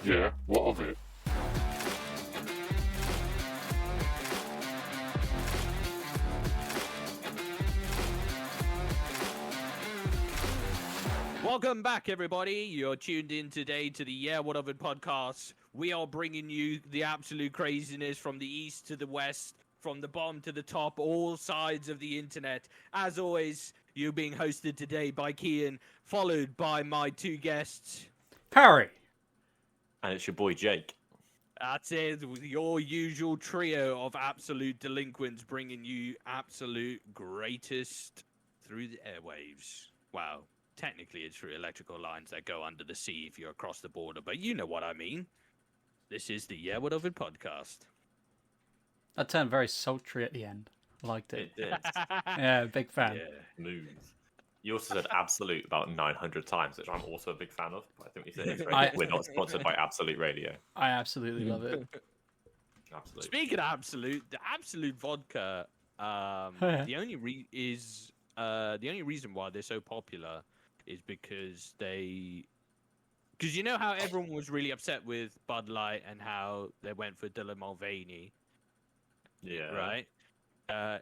Yeah, what of it? Welcome back, everybody. You're tuned in today to the Yeah, What of It podcast. We are bringing you the absolute craziness from the east to the west, from the bottom to the top, all sides of the internet. As always, you're being hosted today by Kian, followed by my two guests. Harry. And it's your boy Jake. That's it, your usual trio of absolute delinquents bringing you absolute greatest through the airwaves. Wow. Technically, it's through electrical lines that go under the sea if you're across the border, but you know what I mean. This is the Yeah, What of It podcast. That turned very sultry at the end. I liked it. It did. Yeah, big fan. Yeah, smooth. You also said absolute about 900 times, which I'm also a big fan of. I think we said we're not sponsored by Absolute Radio. I absolutely love it. Absolute. Speaking of absolute, the absolute vodka, the only reason why they're so popular is because you know how everyone was really upset with Bud Light and how they went for Dylan Mulvaney, Yeah. right?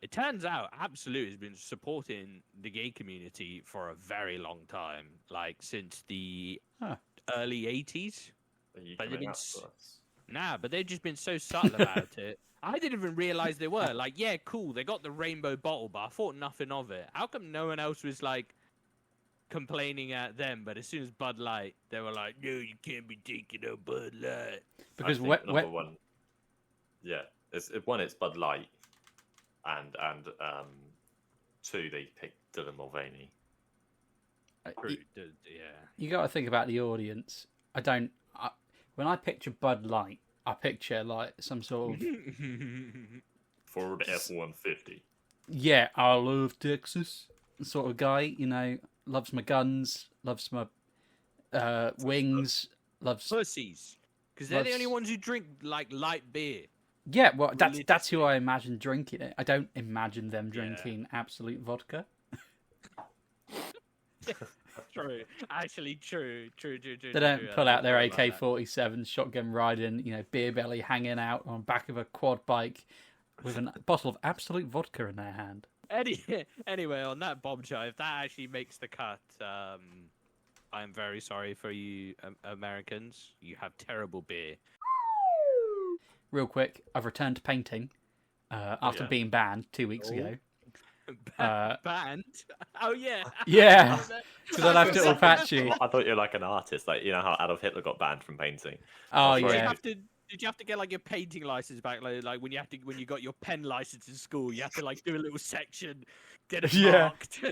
It turns out Absolute has been supporting the gay community for a very long time, like since the early 80s. Are you But they've coming been out to us? Nah, but they've just been so subtle about it. I didn't even realize they were. Like, yeah, cool, they got the rainbow bottle, but I thought nothing of it. How come no one else was, like, complaining at them, but as soon as Bud Light, they were like, no, you can't be taking a Bud Light. Because I think number one, yeah, it's Bud Light, and two, they picked Dylan Mulvaney. You got to think about the audience. When I picture Bud Light, I picture like some sort of Ford F-150. yeah, I love Texas sort of guy. You know, loves my guns, loves my wings, loves Pussies. Because they're the Loves- only ones who drink, like, light beer. yeah. Well, that's who I imagine drinking it. I don't imagine them drinking Absolute vodka. True. Actually, true. They don't pull out their AK-47 shotgun riding, you know, beer belly hanging out on the back of a quad bike with a bottle of Absolute vodka in their hand. Anyway, on that bombshell, if that actually makes the cut, I'm very sorry for you Americans. You have terrible beer. Real quick, I've returned to painting after Yeah. being banned 2 weeks ago. Banned? Oh, yeah. Yeah, because I left it all patchy. I thought you were like an artist, like you know how Adolf Hitler got banned from painting. Oh, That's right. yeah. Did you have to get like your painting license back? Like when you got your pen license in school, you have to like do a little section, get it Yeah. marked.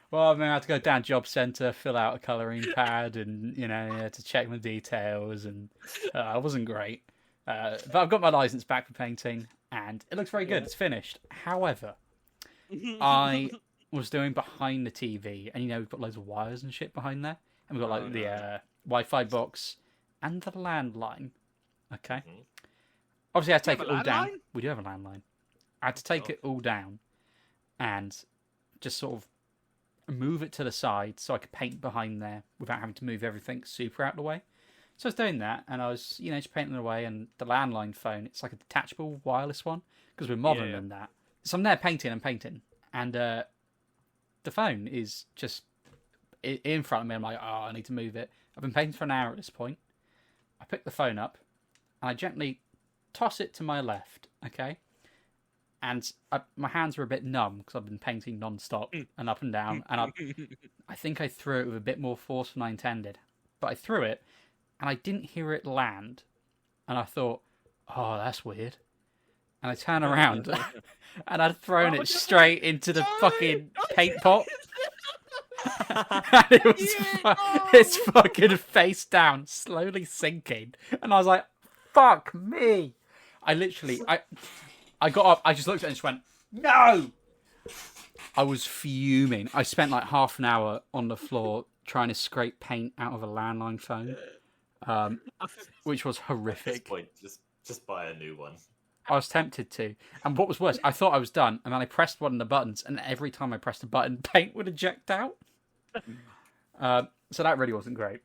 Well, I mean, I had to go down job centre, fill out a colouring pad, and you know, to check my details, and it wasn't great. But I've got my licence back for painting, and it looks very good. It's finished. However, I was doing behind the TV, and you know, we've got loads of wires and shit behind there, and we've got like the Wi-Fi box and the landline. Okay. Obviously, I had to take it all down. landline? We do have a landline. I had to take it all down and just sort of move it to the side so I could paint behind there without having to move everything super out of the way. So I was doing that, and I was, you know, just painting away. And the landline phone, it's like a detachable wireless one because we're modern than that. So I'm there painting, and the phone is just in front of me. I'm like, oh, I need to move it. I've been painting for an hour at this point. I pick the phone up, and I gently toss it to my left, okay? And my hands were a bit numb because I've been painting non-stop and up and down. And I think I threw it with a bit more force than I intended. But I threw it, and I didn't hear it land. And I thought, oh, that's weird. And I turn around, and I'd thrown it straight into the fucking paint pot. And it was it's fucking face down, slowly sinking. And I was like, fuck me. I got up, I just looked at it and just went, no! I was fuming. I spent like half an hour on the floor trying to scrape paint out of a landline phone, which was At this horrific. point, just buy a new one. I was tempted to. And what was worse, I thought I was done, and then I pressed one of the buttons, and every time I pressed a button, paint would eject out. So that really wasn't great.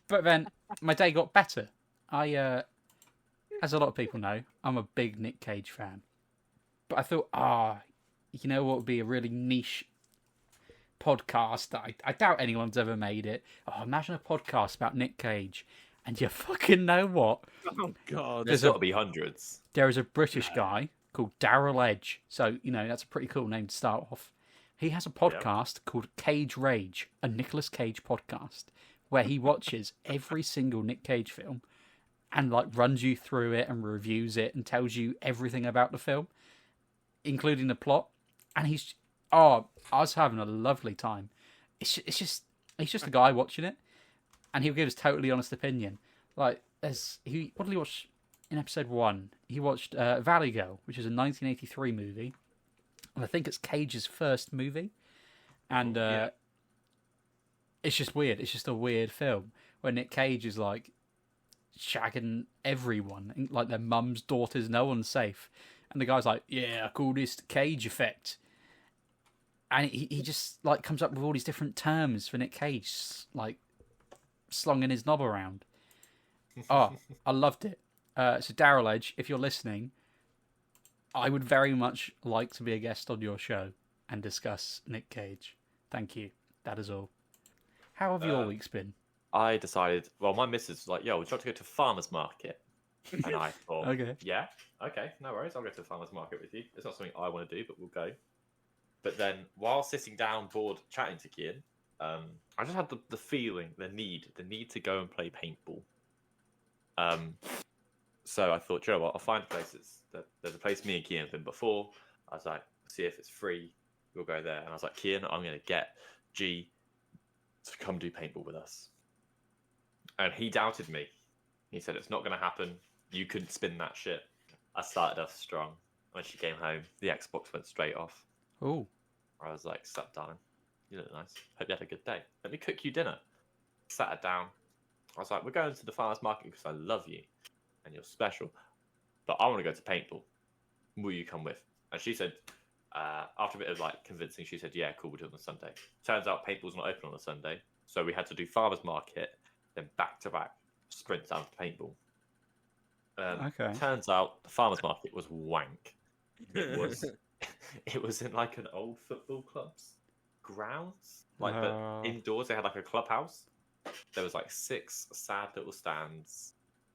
But then my day got better as a lot of people know, I'm a big Nick Cage fan. But I thought, you know what would be a really niche podcast that I doubt anyone's ever made it. Oh, imagine a podcast about Nick Cage. And you fucking know what? Oh, God. There's got to be hundreds. There is a British guy called Daryl Edge. So, that's a pretty cool name to start off. He has a podcast called Cage Rage, a Nicolas Cage podcast, where he watches every single Nick Cage film and runs you through it and reviews it and tells you everything about the film, including the plot. And I was having a lovely time. He's just a guy watching it, and he'll give his totally honest opinion. What did he watch in episode 1? He watched Valley Girl, which is a 1983 movie, and I think it's Cage's first movie. And it's just weird. It's just a weird film where Nick Cage is shagging everyone, like their mums, daughters, no one's safe. And the guy's like, yeah, I call this the Cage effect. And he just comes up with all these different terms for Nick Cage, slunging his knob around. Oh, I loved it. So Daryl Edge, if you're listening, I would very much like to be a guest on your show and discuss Nick Cage. Thank you. That is all. How have your weeks been? I decided, my missus was like, yo, would you like to go to farmer's market? And I thought, okay, no worries, I'll go to the farmer's market with you. It's not something I want to do, but we'll go. But then, while sitting down, bored, chatting to Kian, I just had the feeling, the need to go and play paintball. So I thought, Joe, I'll find places. There's a place me and Kian have been before. I was like, see if it's free. We'll go there. And I was like, Kian, I'm going to get G to come do paintball with us. And he doubted me. He said, it's not going to happen. You couldn't spin that shit. I started off strong. When she came home, the Xbox went straight off. Oh. I was like, sup, darling. You look nice. Hope you had a good day. Let me cook you dinner. Sat her down. I was like, we're going to the farmer's market because I love you and you're special. But I want to go to paintball. Will you come with? And she said, after a bit of convincing, she said, yeah, cool, we'll do it on a Sunday. Turns out paintball's not open on a Sunday. So we had to do farmer's market, then back-to-back sprints down to paintball. Okay. Turns out the farmer's market was wank. It was in an old football club's grounds. But indoors they had a clubhouse. There was 6 sad little stands.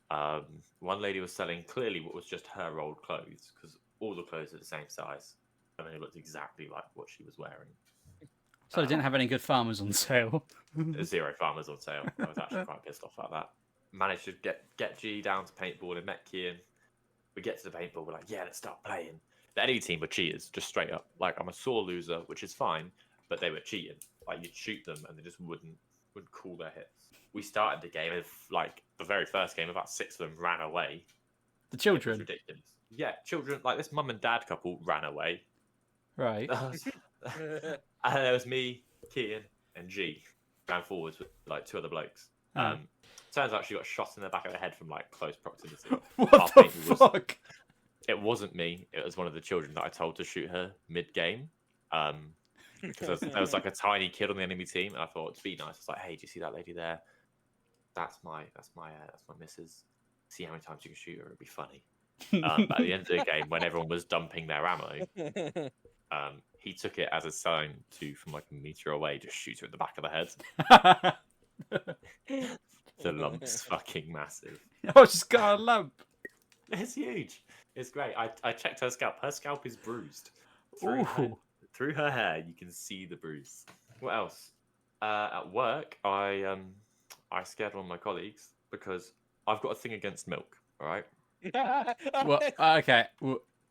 One lady was selling clearly what was just her old clothes, because all the clothes are the same size. And they looked exactly like what she was wearing. So they didn't have any good farmers on sale. 0 farmers on sale. I was actually quite pissed off about that. Managed to get G down to paintball and met Kian. We get to the paintball, we're like, yeah, let's start playing. The enemy team were cheaters, just straight up. I'm a sore loser, which is fine, but they were cheating. You'd shoot them and they just wouldn't call their hits. We started the game, and the very first game, about 6 of them ran away. The children? It was ridiculous. Yeah, children, this mum and dad couple ran away. Right. And there was me, Kian, and G. Ran forwards with 2 other blokes. Turns out she got shot in the back of the head from close proximity. What the fuck? It wasn't me. It was one of the children that I told to shoot her mid-game. Because there was a tiny kid on the enemy team, and I thought, to be nice, I was like, hey, do you see that lady there? That's my missus. See how many times you can shoot her. It'd be funny. But at the end of the game, when everyone was dumping their ammo, he took it as a sign to, from a meter away, just shoot her in the back of the head. The lump's fucking massive. Oh, she's got a lump. It's huge. It's great. I checked her scalp. Her scalp is bruised. Through her hair, you can see the bruise. What else? At work, I scared one of my colleagues because I've got a thing against milk. All right. What? Okay.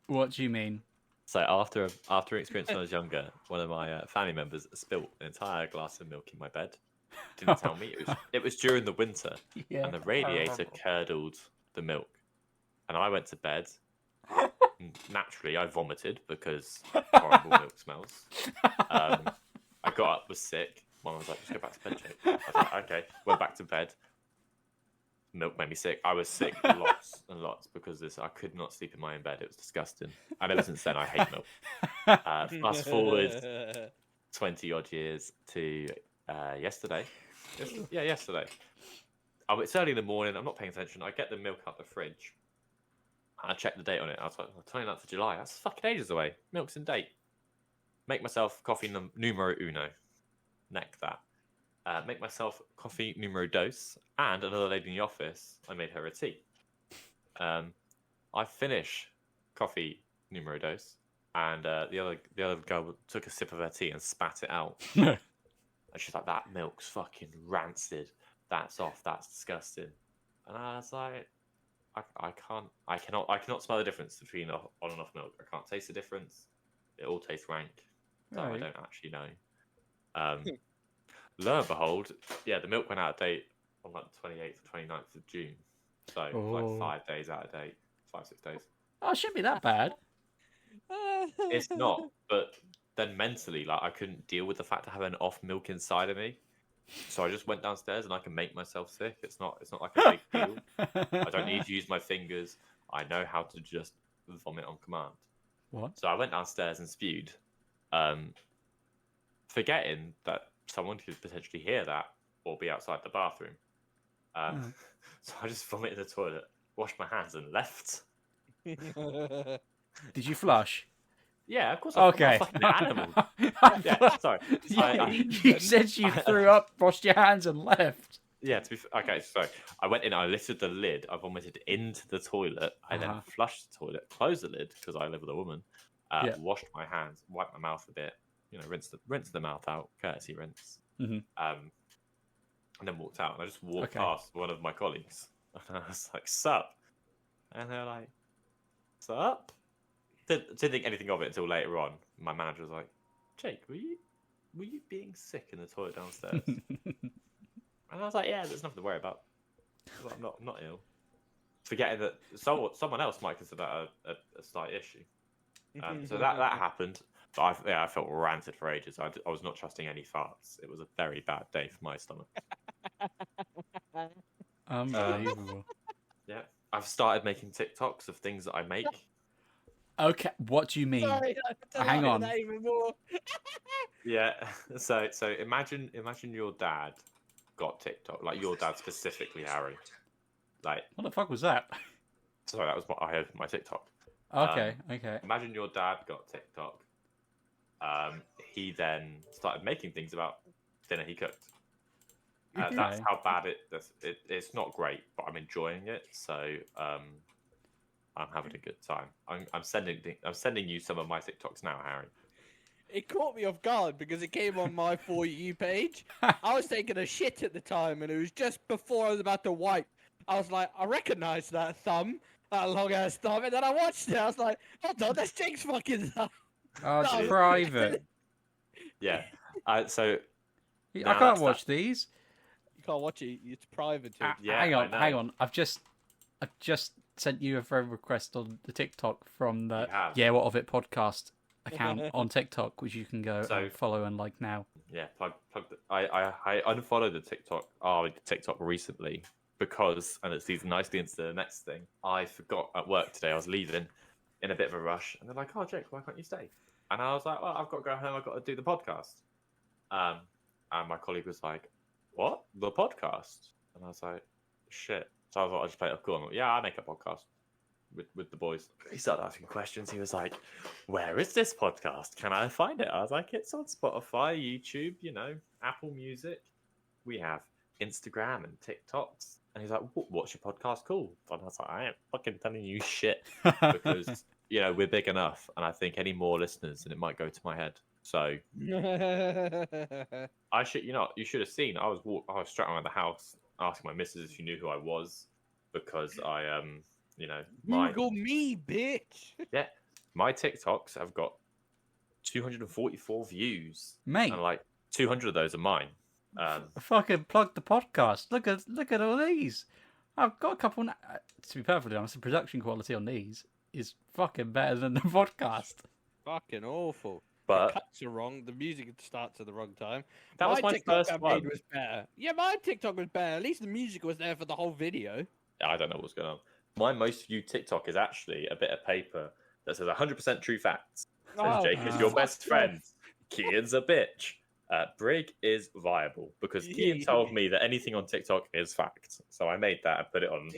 What do you mean? So after an experience when I was younger, one of my family members spilled an entire glass of milk in my bed. Didn't tell me. It was during the winter, and the radiator curdled the milk. And I went to bed. Naturally, I vomited because horrible milk smells. I got up, was sick. Mum was like, just go back to bed, Jake. I was like, okay. Went back to bed. Milk made me sick. I was sick lots and lots because I could not sleep in my own bed. It was disgusting. And ever since then, I hate milk. Fast forward 20 odd years to yesterday. Yesterday. it's early in the morning. I'm not paying attention. I get the milk out the fridge. I check the date on it. I was like, 29th of July. That's fucking ages away. Milk's in date. Make myself coffee numero uno. Neck that. Make myself coffee numero dos. And another lady in the office, I made her a tea. I finish coffee numero dos. And the other girl took a sip of her tea and spat it out. And she's like, that milk's fucking rancid. That's off. That's disgusting. And I was like, I cannot smell the difference between on and off milk. I can't taste the difference. It all tastes rank. So I don't actually know. Lo and behold, yeah, the milk went out of date on like the 28th or 29th of June. So like 5 days out of date. 5, 6 days. Oh, it shouldn't be that bad. It's not, but then mentally, like I couldn't deal with the fact of having off milk inside of me. So I just went downstairs and I can make myself sick. It's not like a big deal. I don't need to use my fingers. I know how to just vomit on command. What? So I went downstairs and spewed, forgetting that someone could potentially hear that or be outside the bathroom. So I just vomited in the toilet, washed my hands and left. Did you flush? Yeah, of course. Okay. I'm a fucking animal. Yeah, sorry. You said you threw up, washed your hands, and left. Yeah, okay, so I went in, I lifted the lid, I vomited into the toilet, I then flushed the toilet, closed the lid, because I live with a woman, washed my hands, wiped my mouth a bit, rinse the mouth out, courtesy rinse, and then walked out, and I just walked past one of my colleagues, and I was like, sup? And they're like, sup? Didn't think anything of it until later on. My manager was like, Jake, were you being sick in the toilet downstairs? And I was like, yeah, there's nothing to worry about. I'm not ill. Forgetting that someone else might consider that a slight issue. So that happened. But I felt ranted for ages. I was not trusting any farts. It was a very bad day for my stomach. Unbelievable. Yeah. I've started making TikToks of things that I make. Okay, what do you mean? Sorry, Hang on. Yeah. So imagine your dad got TikTok, like your dad specifically, Harry. Like, what the fuck was that? Sorry, that was what I heard from my TikTok. Okay. Imagine your dad got TikTok. He then started making things about dinner he cooked. That's how bad it's not great, but I'm enjoying it. So I'm having a good time. I'm sending you some of my TikToks now, Harry. It caught me off guard because it came on my For You page. I was taking a shit at the time, and it was just before I was about to wipe. I was like, I recognise that thumb, that long-ass thumb, and then I watched it. I was like, hold on, that's Jake's fucking thumb. Oh, it's private. Yeah. So I can't watch these. You can't watch it. It's private. Yeah, hang on. I've just sent you a friend request on the TikTok from the Yeah What of It podcast account on TikTok, which you can go and follow and like now. Yeah, I unfollowed the TikTok recently because, and it leads nicely into the next thing. I forgot at work today. I was leaving in a bit of a rush, and they're like, "Oh, Jake, why can't you stay?" And I was like, "Well, I've got to go home. I've got to do the podcast." And my colleague was like, "What? The podcast?" And I was like, "Shit." So I thought I'd just play it up cool. I'm like, yeah, I make a podcast with the boys. He started asking questions. He was like, where is this podcast? Can I find it? I was like, it's on Spotify, YouTube, Apple Music. We have Instagram and TikToks. And he's like, what's your podcast called? And I was like, I ain't fucking telling you shit. Because, we're big enough. And I think any more listeners and it might go to my head. So you should have seen. I was straight around the house asking my missus if she knew who I was, because I Google me, bitch. Yeah, my TikToks have got 244 views, mate, and like 200 of those are mine. Fucking plug the podcast. Look at all these. I've got a couple. To be perfectly honest, the production quality on these is fucking better than the podcast. Fucking awful. But the cuts are wrong. The music starts at the wrong time. That was my TikTok first one. Was better. Yeah, my TikTok was better. At least the music was there for the whole video. I don't know what's going on. My most viewed TikTok is actually a bit of paper that says 100% true facts. It says Jake is your best friend. Kian's a bitch. Brig is viable because Ian told me that anything on TikTok is fact. So I made that and put it on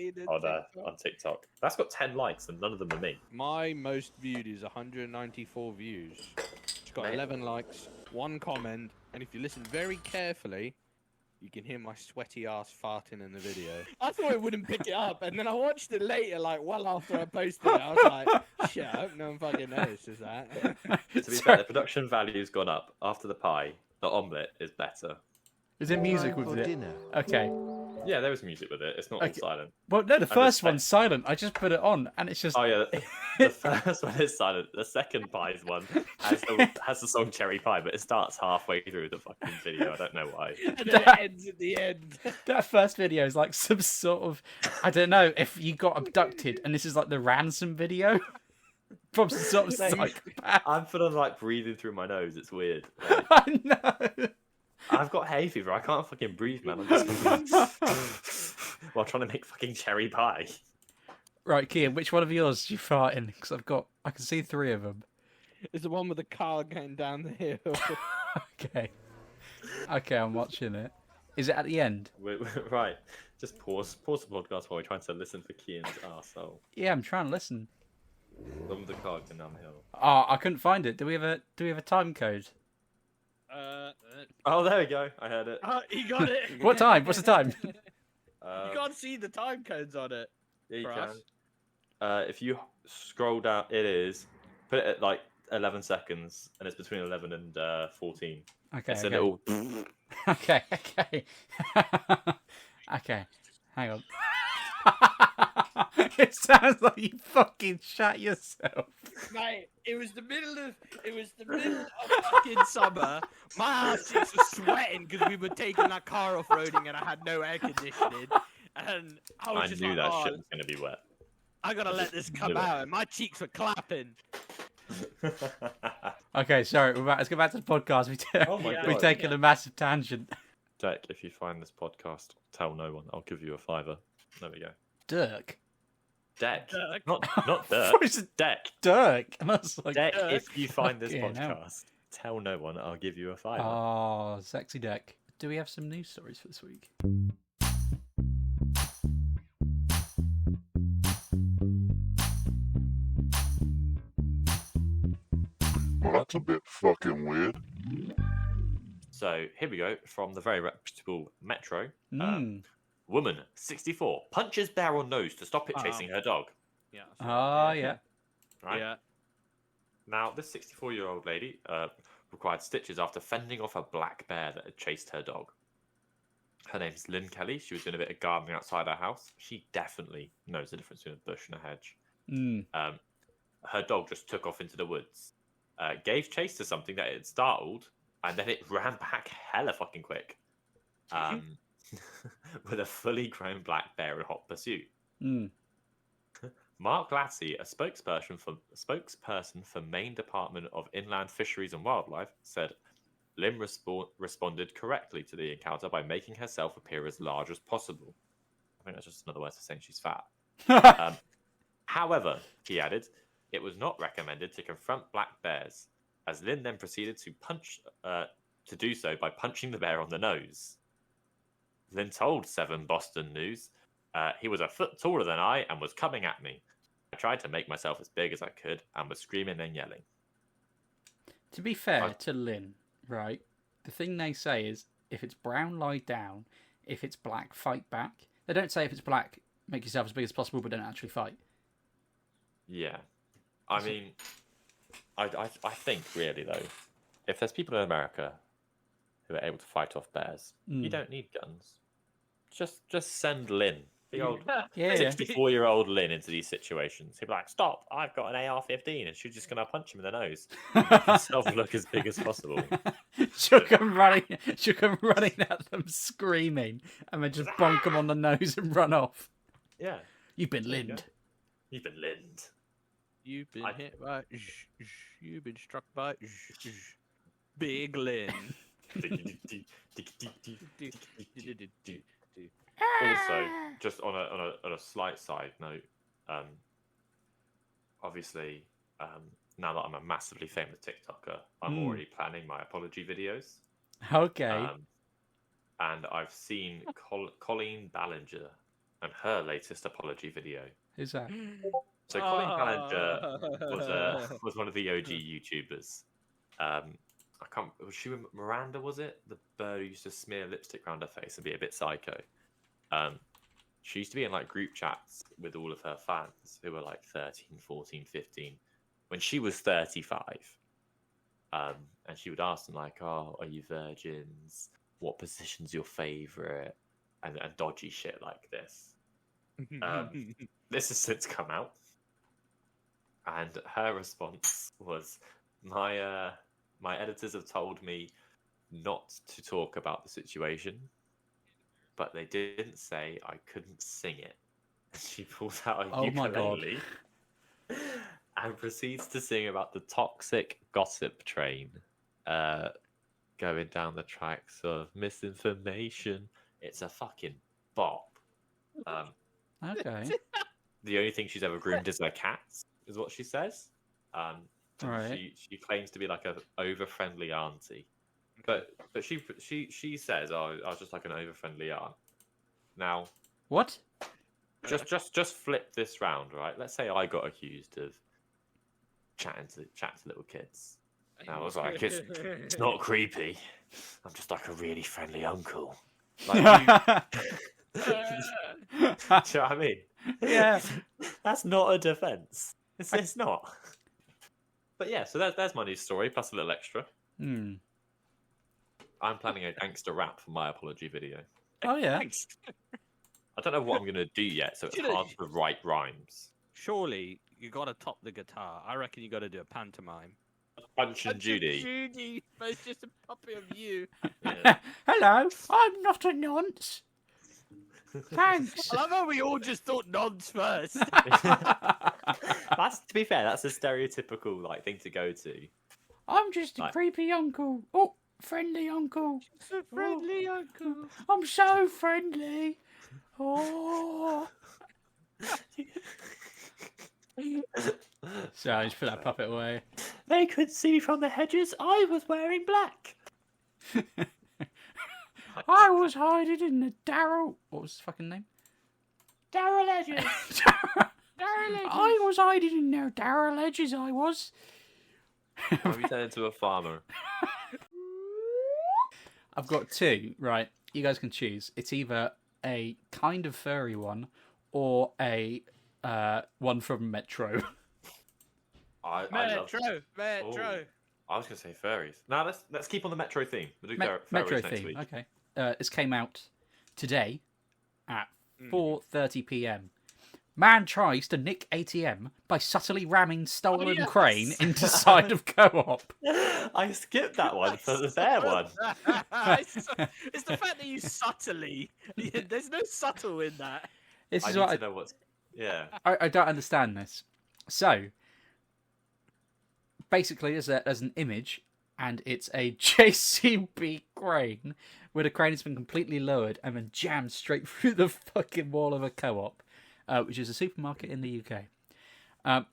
TikTok. That's got 10 likes and none of them are me. My most viewed is 194 views. It's got 11 likes, 1 comment, and if you listen very carefully, you can hear my sweaty ass farting in the video. I thought it wouldn't pick it up, and then I watched it later, like well after I posted it. I was like, shit, I hope no one fucking notices that. To be fair, the production value's gone up after the pie. The omelette is better. Is it music with it? Dinner. Okay. Yeah, there is music with it. It's not all silent. Well, no, the first one's silent. I just put it on, and it's just. Oh yeah, the first one is silent. The second pie's one has the song "Cherry Pie," but it starts halfway through the fucking video. I don't know why. And then it ends at the end. That first video is like some sort of, I don't know, if you got abducted, and this is like the ransom video from some sort of psychopath. I'm feeling like breathing through my nose. It's weird. Like, I know. I've got hay fever. I can't fucking breathe, man. I'm just while trying to make fucking cherry pie. Right, Kian, which one of yours do you fart in? Because I can see 3 of them. It's the one with the car going down the hill. Okay, I'm watching it. Is it at the end? Right. Just pause the podcast while we're trying to listen for Kian's arsehole. Yeah, I'm trying to listen. One with the car going down the hill. Oh, I couldn't find it. Do we have a time code? Oh, there we go. I heard it. Oh, he got it. What time? What's the time? You can't see the time codes on it. Yeah, you for can. us. If you scroll down, it is. Put it at like 11 seconds, and it's between 11 and 14. Okay. It's a little. Okay. Okay. Hang on. It sounds like you fucking shat yourself. Mate, it was the middle of fucking summer. My ass cheeks were sweating because we were taking that car off roading and I had no air conditioning. And I knew that shit was gonna be wet. I gotta let this come out, and my cheeks were clapping. Okay, sorry. Let's go back to the podcast. We've taken a massive tangent. Deck, if you find this podcast, tell no one. I'll give you a $5. There we go. Dirk. Deck. Dirk. Not Dirk. Deck. Dirk. And I was like, Deck, Dirk. if you find this Fucking podcast, tell no one. I'll give you a $5. Oh, sexy Deck. Do we have some news stories for this week? Well, that's a bit fucking weird. So here we go from the very reputable Metro. Mm. Woman, 64, punches bear on nose to stop it chasing her dog. Yeah. Oh, yeah. Right. Yeah. Now, this 64-year-old lady required stitches after fending off a black bear that had chased her dog. Her name's Lynn Kelly. She was doing a bit of gardening outside her house. She definitely knows the difference between a bush and a hedge. Mm. Her dog just took off into the woods, gave chase to something that it had startled, and then it ran back hella fucking quick. With a fully grown black bear in hot pursuit. Mm. Mark Latty, a spokesperson for Maine Department of Inland Fisheries and Wildlife, said Lim responded correctly to the encounter by making herself appear as large as possible. I think that's just another word for saying she's fat. However, he added, it was not recommended to confront black bears, as Lynn then proceeded to do so by punching the bear on the nose. Lynn told 7 Boston News, he was a foot taller than I and was coming at me. I tried to make myself as big as I could and was screaming and yelling. To be fair to Lynn, right, the thing they say is, if it's brown, lie down. If it's black, fight back. They don't say if it's black, make yourself as big as possible, but don't actually fight. Yeah. I mean, I think, really, though, if there's people in America who are able to fight off bears, you don't need guns. Just send Lynn, the old 64-year-old Lynn, into these situations. He'll be like, stop, I've got an AR-15, and she's just going to punch him in the nose. And make himself look as big as possible. She'll come running at them screaming, and then just bonk them on the nose and run off. Yeah. You've been linned. You've been linned. You've been hit by... You've been struck by... Big Lynn. Also, just on a slight side note, obviously, now that I'm a massively famous TikToker, I'm already planning my apology videos. Okay. And I've seen Colleen Ballinger and her latest apology video. Who's that? So Colleen Ballinger was one of the OG YouTubers. I can't. Was she with Miranda? Was it the bird who used to smear lipstick around her face and be a bit psycho? She used to be in like group chats with all of her fans who were like 13, 14, 15 when she was 35. And she would ask them like, "Oh, are you virgins? What position's your favorite?" And dodgy shit like this. This has since come out, and her response was, "My editors have told me not to talk about the situation, but they didn't say I couldn't sing it." She pulls out a ukulele and proceeds to sing about the toxic gossip train going down the tracks of misinformation. It's a fucking bop. Okay. The only thing she's ever groomed is her cats, is what she says. Right. She claims to be like a over friendly auntie, but she says, "Oh, I was just like an over friendly aunt." Now, What? just flip this round, right? Let's say I got accused of chatting to little kids. Now I was like, it's not creepy. I'm just like a really friendly uncle. Like, do you know what I mean? Yeah. That's not a defense. It's not. But yeah, so there's my news story plus a little extra. I'm planning a gangster rap for my apology video. Oh yeah. I don't know what I'm going to do yet, so it's hard to write rhymes. Surely you got to top the guitar. I reckon you got to do a pantomime. Punch and Judy. Judy, but it's just a puppy of you. Yeah. Hello, I'm not a nonce. Thanks. I love how we all just thought nonce first. That's, to be fair, that's a stereotypical like thing to go to. I'm just a creepy uncle. Oh, friendly uncle. A friendly uncle. I'm so friendly. Oh. So I just put that puppet away. They could see me from the hedges. I was wearing black. I was hiding in the Daryl. What was his fucking name? Daryl Edges. Daryl Edges. I was hiding in there, Daryl Edges. I was. Have you turned into a farmer? I've got two. Right, you guys can choose. It's either a kind of furry one or a one from Metro. Metro. Oh, I was going to say furries. Now let's keep on the Metro theme. We'll do furries Metro next theme. week. Okay. This came out today at 4:30 p.m. Man tries to nick ATM by subtly ramming stolen crane into side of co-op. I skipped that one for the fair one. It's the fact that you subtly. There's no subtle in that. This is I what need to know what's. Yeah. I don't understand this. So, basically, there's an image, and it's a JCB crane where the crane has been completely lowered and then jammed straight through the fucking wall of a co-op, which is a supermarket in the UK.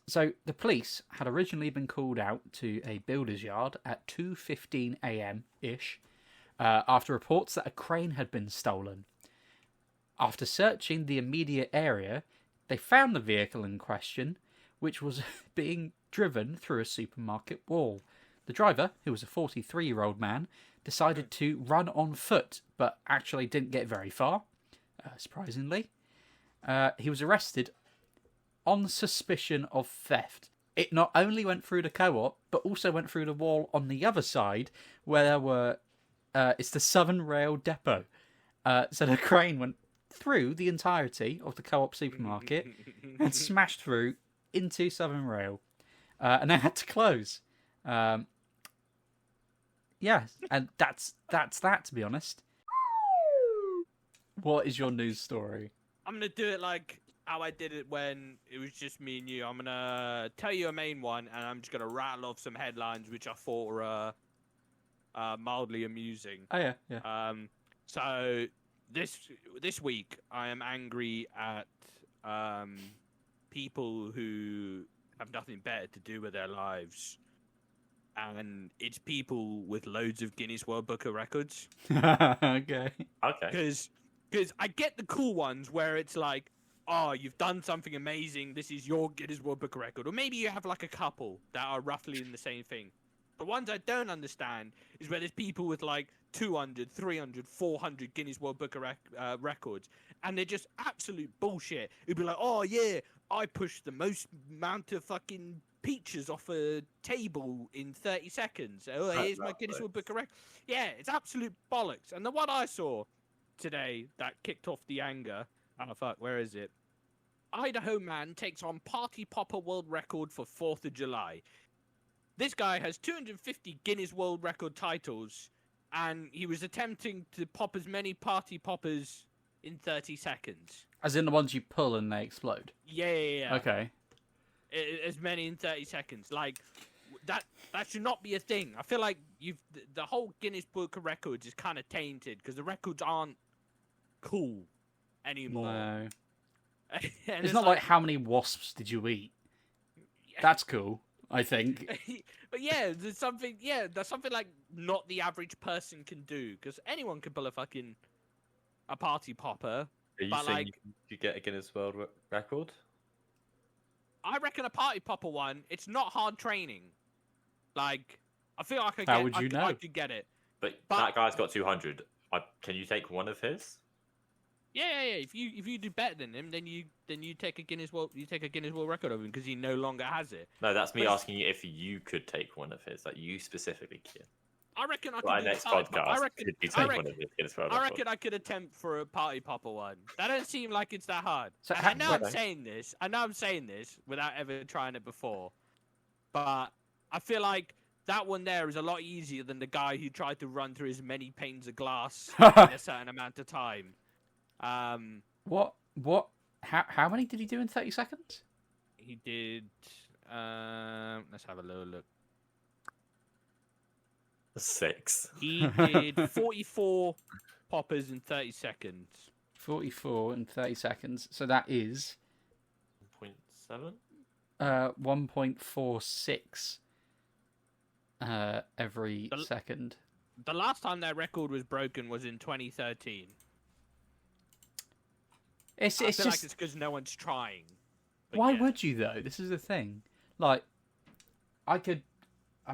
So the police had originally been called out to a builder's yard at 2:15 a.m. ish after reports that a crane had been stolen. After searching the immediate area, they found the vehicle in question, which was being driven through a supermarket wall. The driver, who was a 43-year-old man, decided to run on foot, but actually didn't get very far, surprisingly. He was arrested on suspicion of theft. It not only went through the co-op, but also went through the wall on the other side, where there were... it's the Southern Rail Depot. So the crane went through the entirety of the co-op supermarket and smashed through into Southern Rail. And they had to close. Yeah, and that's that, to be honest. What is your news story? I'm going to do it like how I did it when it was just me and you. I'm going to tell you a main one, and I'm just going to rattle off some headlines which I thought were mildly amusing. Oh, yeah. So this week, I am angry at people who have nothing better to do with their lives and it's people with loads of Guinness World Book of Records. Okay. Okay. Because I get the cool ones where it's like, oh, you've done something amazing. This is your Guinness World Book of Record. Or maybe you have like a couple that are roughly in the same thing. The ones I don't understand is where there's people with like 200, 300, 400 Guinness World Book of Records. And they're just absolute bullshit. It'd be like, oh, yeah, I pushed the most amount of fucking peaches off a table in 30 seconds. Oh, here's my Guinness World Book of Records. Yeah, it's absolute bollocks. And the one I saw today that kicked off the anger. Oh, fuck, where is it? Idaho man takes on Party Popper World Record for 4th of July. This guy has 250 Guinness World Record titles, and he was attempting to pop as many Party Poppers in 30 seconds. As in the ones you pull and they explode? Yeah. Okay. As many in 30 seconds. Like, that should not be a thing. I feel like the whole Guinness Book of Records is kind of tainted, because the records aren't cool anymore. No. It's not like how many wasps did you eat? That's cool, I think. But yeah, there's something like not the average person can do, because anyone can pull a party popper. Are you but saying like, you could get a Guinness World Record? I reckon a party popper one, it's not hard training. Like, I feel like I could get it. But that guy's got 200. Can you take one of his? Yeah. If you do better than him, then you take a Guinness World Record of him because he no longer has it. No, that's me asking you if you could take one of his, like you specifically can. I reckon I could. Our next podcast. Could you take one of his Guinness World Records? I reckon I could attempt for a party popper one. That doesn't seem like it's that hard. So I know I'm saying this without ever trying it before, but I feel like that one there is a lot easier than the guy who tried to run through as many panes of glass in a certain amount of time. What? How many did he do in 30 seconds? He did. Let's have a little look. 6. He did 44 poppers in 30 seconds. 44 in 30 seconds. So that is 1.7. 1.46 every second. The last time that record was broken was in 2013. I feel just like it's because no one's trying. Why would you though? This is the thing. Like, I'm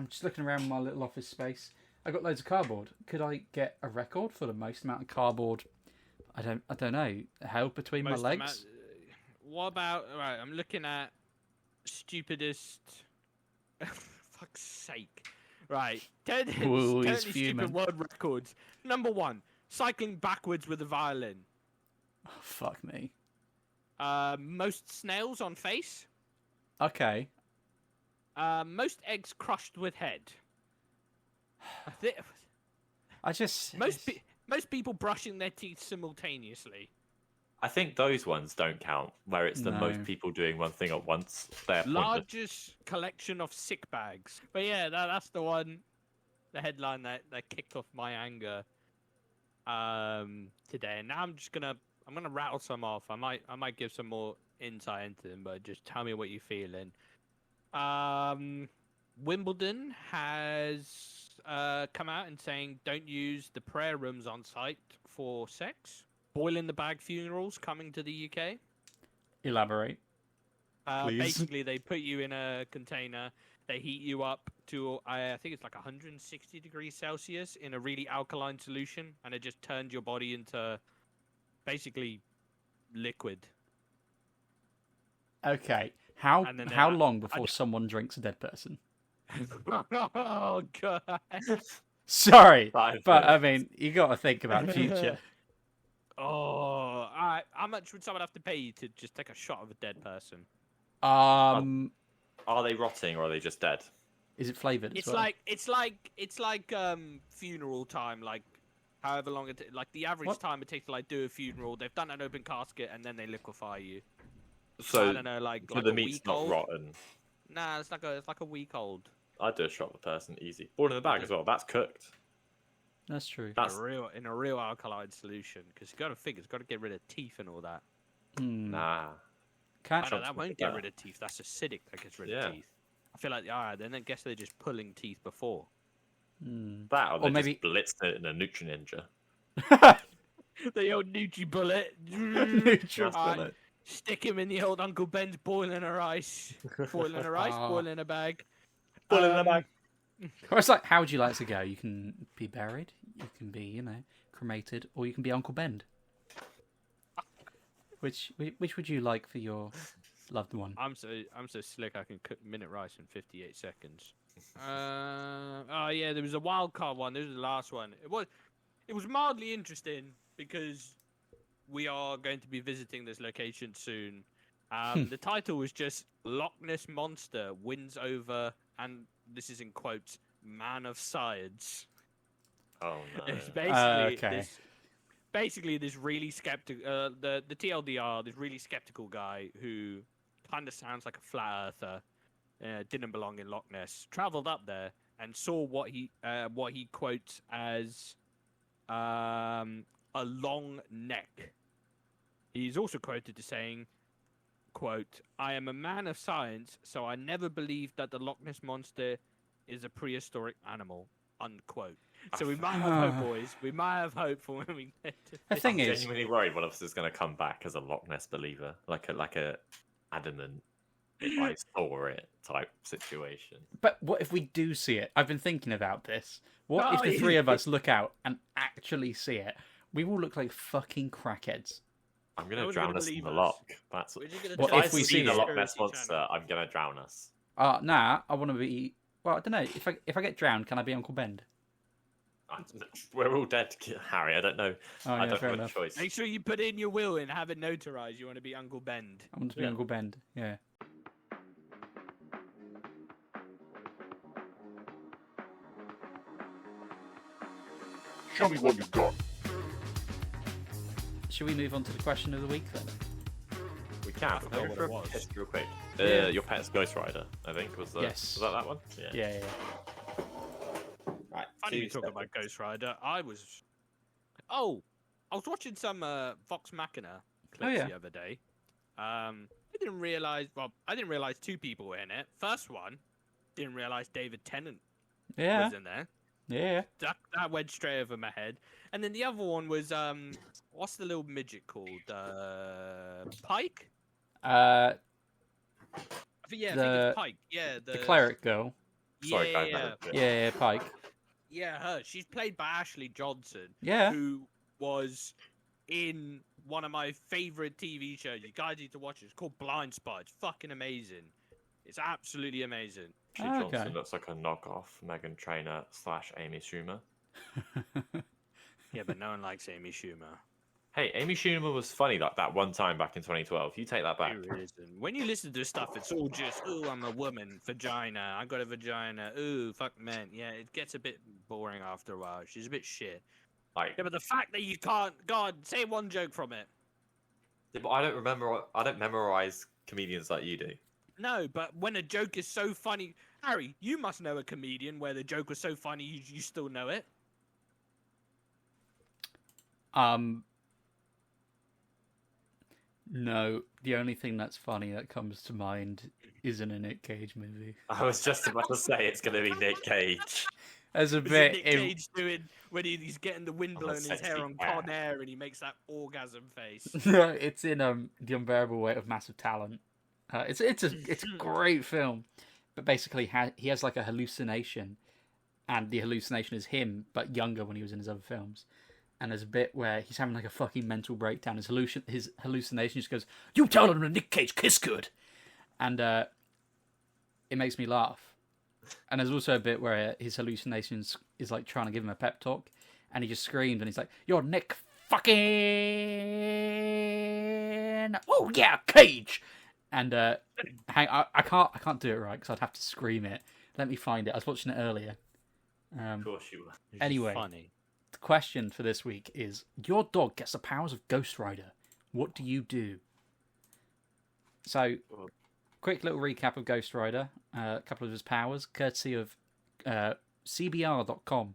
just looking around my little office space. I got loads of cardboard. Could I get a record for the most amount of cardboard? I don't know. Held between my legs. What about? Right, I'm looking at stupidest. Fuck's sake! Right, 10 stupid world records. Number 1, cycling backwards with a violin. Oh, fuck me. Most snails on face. Okay. Most eggs crushed with head. Most people brushing their teeth simultaneously. I think those ones don't count, where it's the most people doing one thing at once. Largest collection of sick bags. But yeah, that's the one, the headline that kicked off my anger today. And now I'm gonna rattle some off. I might give some more insight into them, but just tell me what you're feeling. Wimbledon has come out and saying don't use the prayer rooms on site for sex. Boil in the bag funerals coming to the UK. Elaborate, please. Basically, they put you in a container. They heat you up to, I think it's like 160 degrees Celsius in a really alkaline solution, and it just turns your body into basically liquid. Okay. How long before someone drinks a dead person? Oh, God. Sorry, but I mean, you got to think about the future. Oh, all right. How much would someone have to pay you to just take a shot of a dead person? Are they rotting or are they just dead? Is it flavored? It's like funeral time. Like however long like the average time it takes to like do a funeral. They've done an open casket and then they liquefy you. So I don't know, like the meat's not rotten. Nah, it's like a week old. I'd do a shot of a person easy. Boiled in the bag as well. That's cooked. That's true. That's in a real alkaline solution, because you got to figure it's got to get rid of teeth and all that. Nah. That won't get rid of teeth. That's acidic that gets rid of teeth. I feel like, all right, then I guess they're just pulling teeth before. That, or maybe just blitzed it in a Nutri Ninja. The old Nutri Bullet. Bullet. Stick him in the old Uncle Ben's boiling a rice. Boiling a rice, boiling a bag. Boiling a bag. Or it's like, how would you like to go? You can be buried, you can be, cremated, or you can be Uncle Ben. Which would you like for your loved one? I'm so slick I can cook minute rice in 58 seconds. There was a wild card one. This was the last one. It was mildly interesting because we are going to be visiting this location soon. The title was just Loch Ness Monster wins over, and this is in quotes, man of science. Oh no! It's basically okay. this really skeptical. The TLDR, this really skeptical guy who kind of sounds like a flat earther, didn't belong in Loch Ness. Traveled up there and saw what he quotes as a long neck. He's also quoted as saying, quote, "I am a man of science, so I never believed that the Loch Ness Monster is a prehistoric animal," unquote. So we might have hope, boys. We might have hope for when we get to The thing I'm is, genuinely worried one of us is going to come back as a Loch Ness believer, like a adamant, if I saw it type situation. but what if we do see it? I've been thinking about this. What if the three of us look out and actually see it? We will look like fucking crackheads. I'm going to drown us in the loch. That's What if if we I see the it? Loch Ness Monster, I'm going to drown us. Nah, I want to be. Well, I don't know. If I get drowned, can I be Uncle Ben? We're all dead, Harry. I don't know. Oh, I yeah, don't fair have a enough. choice. Make sure you put in your will and have it notarized. You want to be Uncle Ben. I want to be Uncle Ben. Yeah. Show me what you got. Should we move on to the question of the week then? We can. forgot what it was. Real quick. Yeah. Your pet's Ghost Rider, I think, was Yes. that one? Yeah. Right. Funny you talk about Ghost Rider. I was watching some Vox Machina clips the other day. I didn't realize two people were in it. First one, didn't realize David Tennant was in there. Yeah. That went straight over my head. And then the other one was what's the little midget called? Pike? I think it's Pike. Yeah, the cleric girl. Sorry, Yeah, Pike. Yeah, her. She's played by Ashley Johnson. Yeah. Who was in one of my favorite TV shows. You guys need to watch it. It's called Blind Spot. It's fucking amazing. It's absolutely amazing. Ashley Johnson looks like a knockoff Meghan Trainor / Amy Schumer. Yeah, but no one likes Amy Schumer. Hey, Amy Schumer was funny like that one time back in 2012. You take that back. When you listen to stuff, it's all just, ooh, I'm a woman, vagina, I got a vagina, ooh, fuck men. Yeah, it gets a bit boring after a while. She's a bit shit. Like, yeah, but the fact that you can't, God, say one joke from it. Yeah, but I don't memorize comedians like you do. No, but when a joke is so funny, Harry, you must know a comedian where the joke was so funny you still know it. No, the only thing that's funny that comes to mind isn't a Nick Cage movie. I was just about to say it's going to be Nick Cage. As a bit, Nick Cage doing when he's getting the wind blown in his hair on Con Air and he makes that orgasm face. It's in The Unbearable Weight of Massive Talent. It's a great film, but basically he has like a hallucination, and the hallucination is him but younger when he was in his other films. And there's a bit where he's having like a fucking mental breakdown. His hallucination just goes, "You tell him to Nick Cage kiss good," and it makes me laugh. And there's also a bit where his hallucinations is like trying to give him a pep talk, and he just screams and he's like, "You're Nick fucking oh yeah Cage," and I can't do it right because I'd have to scream it. Let me find it. I was watching it earlier. Of course you were. Anyway. Funny. The question for this week is, your dog gets the powers of Ghost Rider. What do you do? So, quick little recap of Ghost Rider. A couple of his powers, courtesy of CBR.com.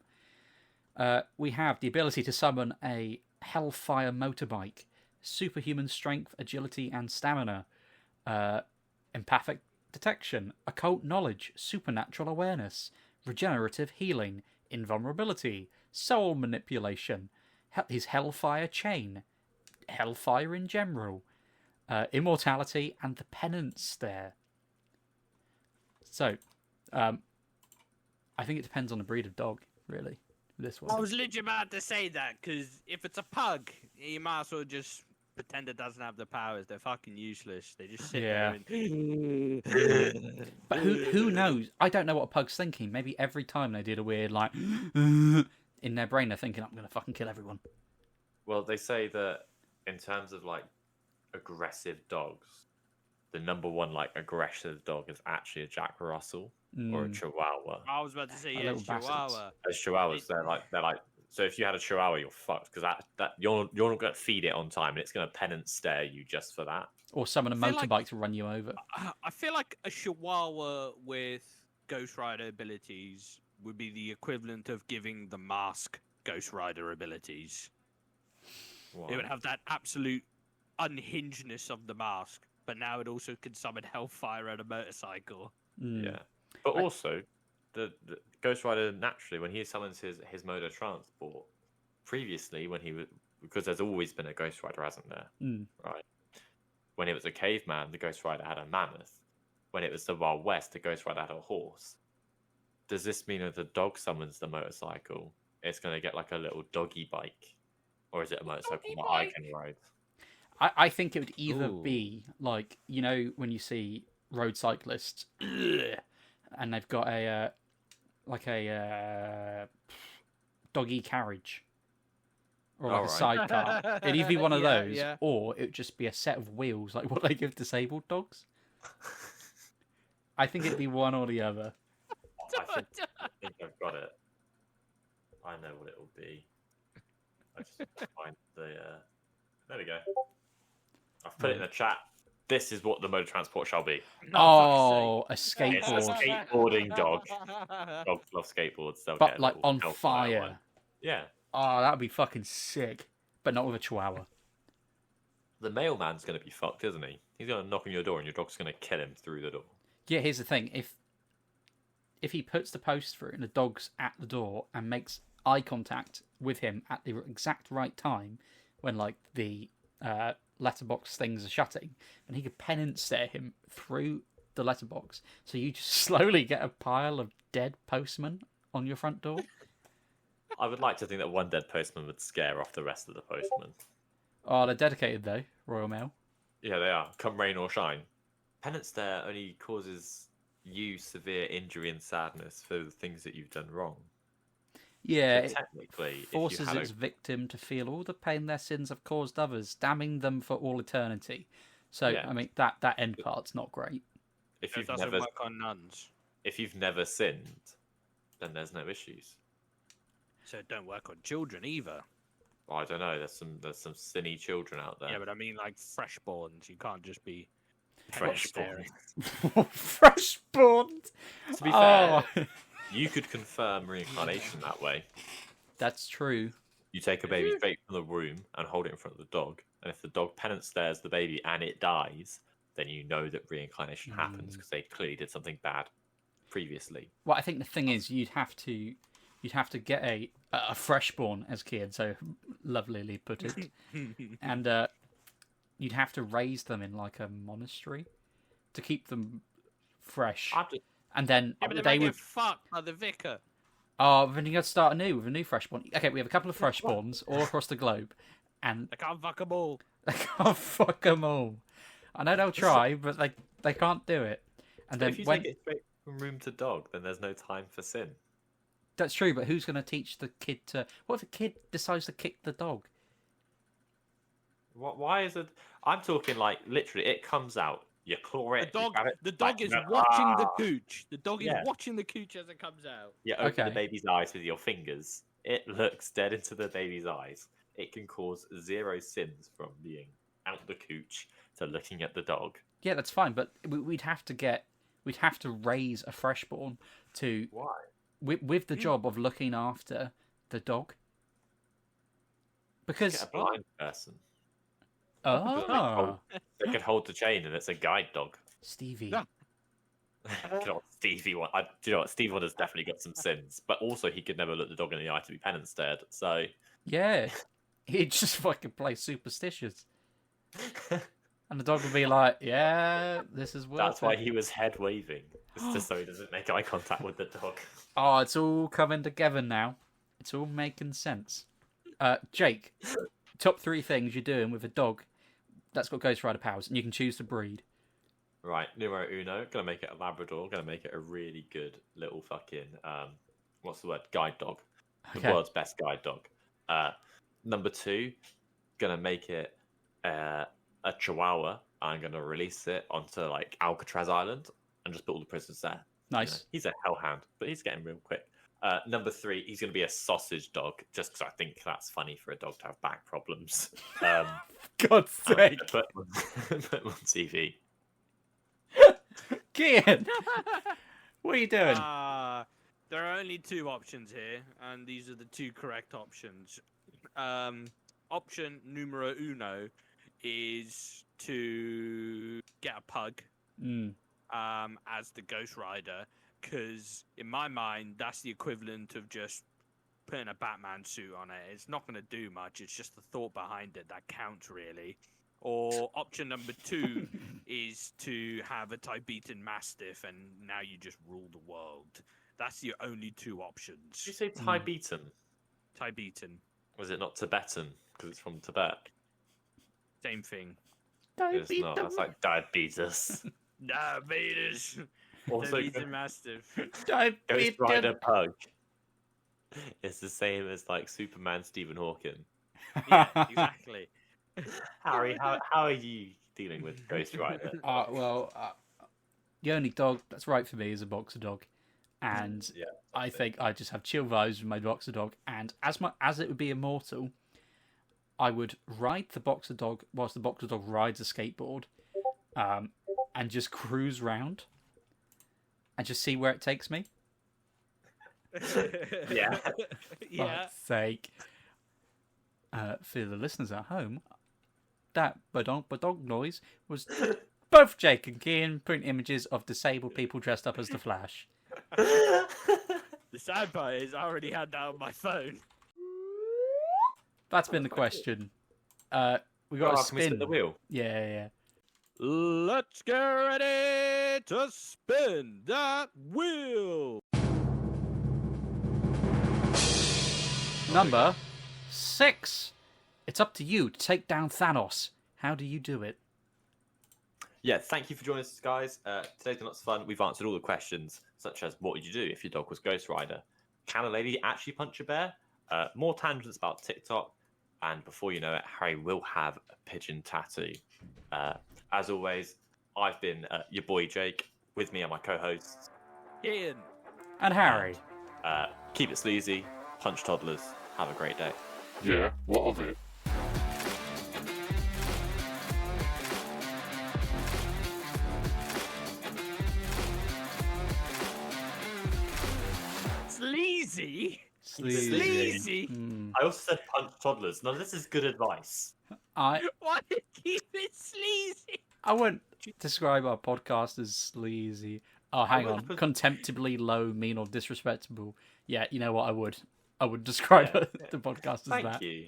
We have the ability to summon a Hellfire motorbike, superhuman strength, agility, and stamina, empathic detection, occult knowledge, supernatural awareness, regenerative healing, invulnerability, soul manipulation, his hellfire chain, hellfire in general, immortality, and the penance stare. So, I think it depends on the breed of dog, really. This one. I was literally about to say that, because if it's a pug, you might as well just pretend it doesn't have the powers. They're fucking useless. They just sit there and... But who knows? I don't know what a pug's thinking. Maybe every time they did a weird, like, in their brain, they're thinking, I'm going to fucking kill everyone. Well, they say that in terms of, like, aggressive dogs, the number one, like, aggressive dog is actually a Jack Russell or a Chihuahua. I was about to say, yeah, Chihuahua. As Chihuahuas, they're like. So if you had a Chihuahua, you're fucked because that you're not going to feed it on time, and it's going to penance stare you just for that. Or summon a motorbike to run you over. I feel like a Chihuahua with Ghost Rider abilities would be the equivalent of giving the Mask Ghost Rider abilities. Wow. It would have that absolute unhingedness of the mask, but now it also can summon Hellfire and a motorcycle. Yeah, but also the Ghost Rider naturally when he summons his mode of transport. Previously, when he was because there's always been a Ghost Rider, hasn't there? Right. When it was a caveman, the Ghost Rider had a mammoth. When it was the Wild West, the Ghost Rider had a horse. Does this mean that the dog summons the motorcycle, it's going to get like a little doggy bike? Or is it a motorcycle that I can ride? I think it would either be like, you know, when you see road cyclists and they've got a doggy carriage or like a sidecar. It'd either be one of those or it would just be a set of wheels like what they give disabled dogs. I think it'd be one or the other. I think I've got it. I know what it will be. I just find the. There we go. I've put it in the chat. This is what the mode of transport shall be. Oh, a It's skateboard. a skateboarding dog. Dogs love skateboards. But like on fire. Yeah. Oh, that'd be fucking sick. But not with a chihuahua. The mailman's going to be fucked, isn't he? He's going to knock on your door and your dog's going to kill him through the door. Yeah, here's the thing. If he puts the post through and the dog's at the door and makes eye contact with him at the exact right time when like the letterbox things are shutting, and he could penance stare him through the letterbox, so you just slowly get a pile of dead postmen on your front door. I would like to think that one dead postman would scare off the rest of the postmen. Oh, they're dedicated though, Royal Mail. Yeah, they are. Come rain or shine. Penance stare only causes you severe injury and sadness for the things that you've done wrong. Yeah, so technically, it forces its victim to feel all the pain their sins have caused others, damning them for all eternity. So, yeah. I mean, that end part's not great. If you've never work on nuns. If you've never sinned, then there's no issues. So it don't work on children either. Well, I don't know. There's some sinny children out there. Yeah, but I mean, like freshborns. You can't just be freshborn. Freshborn. To be fair, you could confirm reincarnation that way. That's true. You take a baby straight from the womb and hold it in front of the dog, and if the dog penance stares the baby and it dies, then you know that reincarnation happens because they clearly did something bad previously. Well, I think the thing is, you'd have to get a freshborn, as Kian so lovelily put it, and you'd have to raise them in like a monastery to keep them fresh. And then they would get fucked by the vicar. Oh, then you got to start anew with a new freshborn. Okay, we have a couple of freshborns all across the globe, and they can't fuck them all. They can't fuck them all. I know they'll try, but they can't do it. And then if you take it straight from room to dog, then there's no time for sin. That's true, but who's going to teach the kid to? What if a kid decides to kick the dog? Why is it? I'm talking like literally. It comes out. You claw it. The dog is watching the cooch. The dog is watching the cooch as it comes out. You open the baby's eyes with your fingers. It looks dead into the baby's eyes. It can cause 0 sins from being out the cooch to looking at the dog. Yeah, that's fine, but we'd have to raise a freshborn to with the job of looking after the dog. Because get a blind person. Oh, they could hold the chain, and it's a guide dog. Stevie, You know what, Stevie Wonder. Do you know what? Stevie Wonder's definitely got some sins, but also he could never look the dog in the eye to be penance dead. So Yeah, he'd just fucking play superstitious. And the dog would be like, yeah, this is worth that's why it. he was head waving. It's just so he doesn't make eye contact with the dog. Oh, it's all coming together now. It's all making sense. Jake, top 3 things you're doing with a dog that's got Ghost Rider powers, and you can choose the breed. Right, numero uno, gonna make it a Labrador, gonna make it a really good little fucking, what's the word, guide dog. The Okay. world's best guide dog. Number 2, gonna make it a Chihuahua. I'm gonna release it onto like Alcatraz Island and just put all the prisoners there. Nice. You know, he's a hellhound, but he's getting real quick. Number 3, he's gonna be a sausage dog, just because I think that's funny for a dog to have back problems. God's sake. Put him on TV. Kian, what are you doing? There are only 2 options here, and these are the 2 correct options. Option numero uno is to get a pug as the Ghost Rider, because in my mind, that's the equivalent of just putting a Batman suit on it. It's not going to do much. It's just the thought behind it that counts, really. Or option number 2 is to have a Tibetan Mastiff, and now you just rule the world. That's your only 2 options. Did you say Tibetan? Tibetan. Was it not Tibetan? Because it's from Tibet. Same thing. It's not. That's like diabetes. Diabetes. Also, Tibetan Mastiff. Ghost Rider Pug. It's the same as like Superman Stephen Hawking. Yeah, exactly. Harry, how are you dealing with Ghost Rider? The only dog that's right for me is a boxer dog. And Yeah, I think I just have chill vibes with my boxer dog. And as it would be immortal, I would ride the boxer dog whilst the boxer dog rides a skateboard, and just cruise round and just see where it takes me. Yeah. Yeah. Fuck's sake. For the listeners at home, that badonk noise was both Jake and Kian putting images of disabled people dressed up as the Flash. The sad part is I already had that on my phone. That's been the question. We got Can a we spin. spin the wheel? Yeah. Let's get ready to spin that wheel. Number 6. It's up to you to take down Thanos. How do you do it? Yeah, thank you for joining us, guys. Today's been lots of fun. We've answered all the questions, such as what would you do if your dog was Ghost Rider? Can a lady actually punch a bear? More tangents about TikTok. And before you know it, Harry will have a pigeon tattoo. As always, I've been your boy Jake. With me are my co-hosts. Ian. And Harry. Keep it sleazy. Punch toddlers. Have a great day. Yeah, what of it? Sleazy? Sleazy. I also said punch toddlers. Now, this is good advice. I Why did you keep it sleazy? wouldn't describe our podcast as sleazy. Oh, hang on. would- Contemptibly low, mean, or disrespectful. Yeah, you know what? I would describe the podcast as Thank that. you.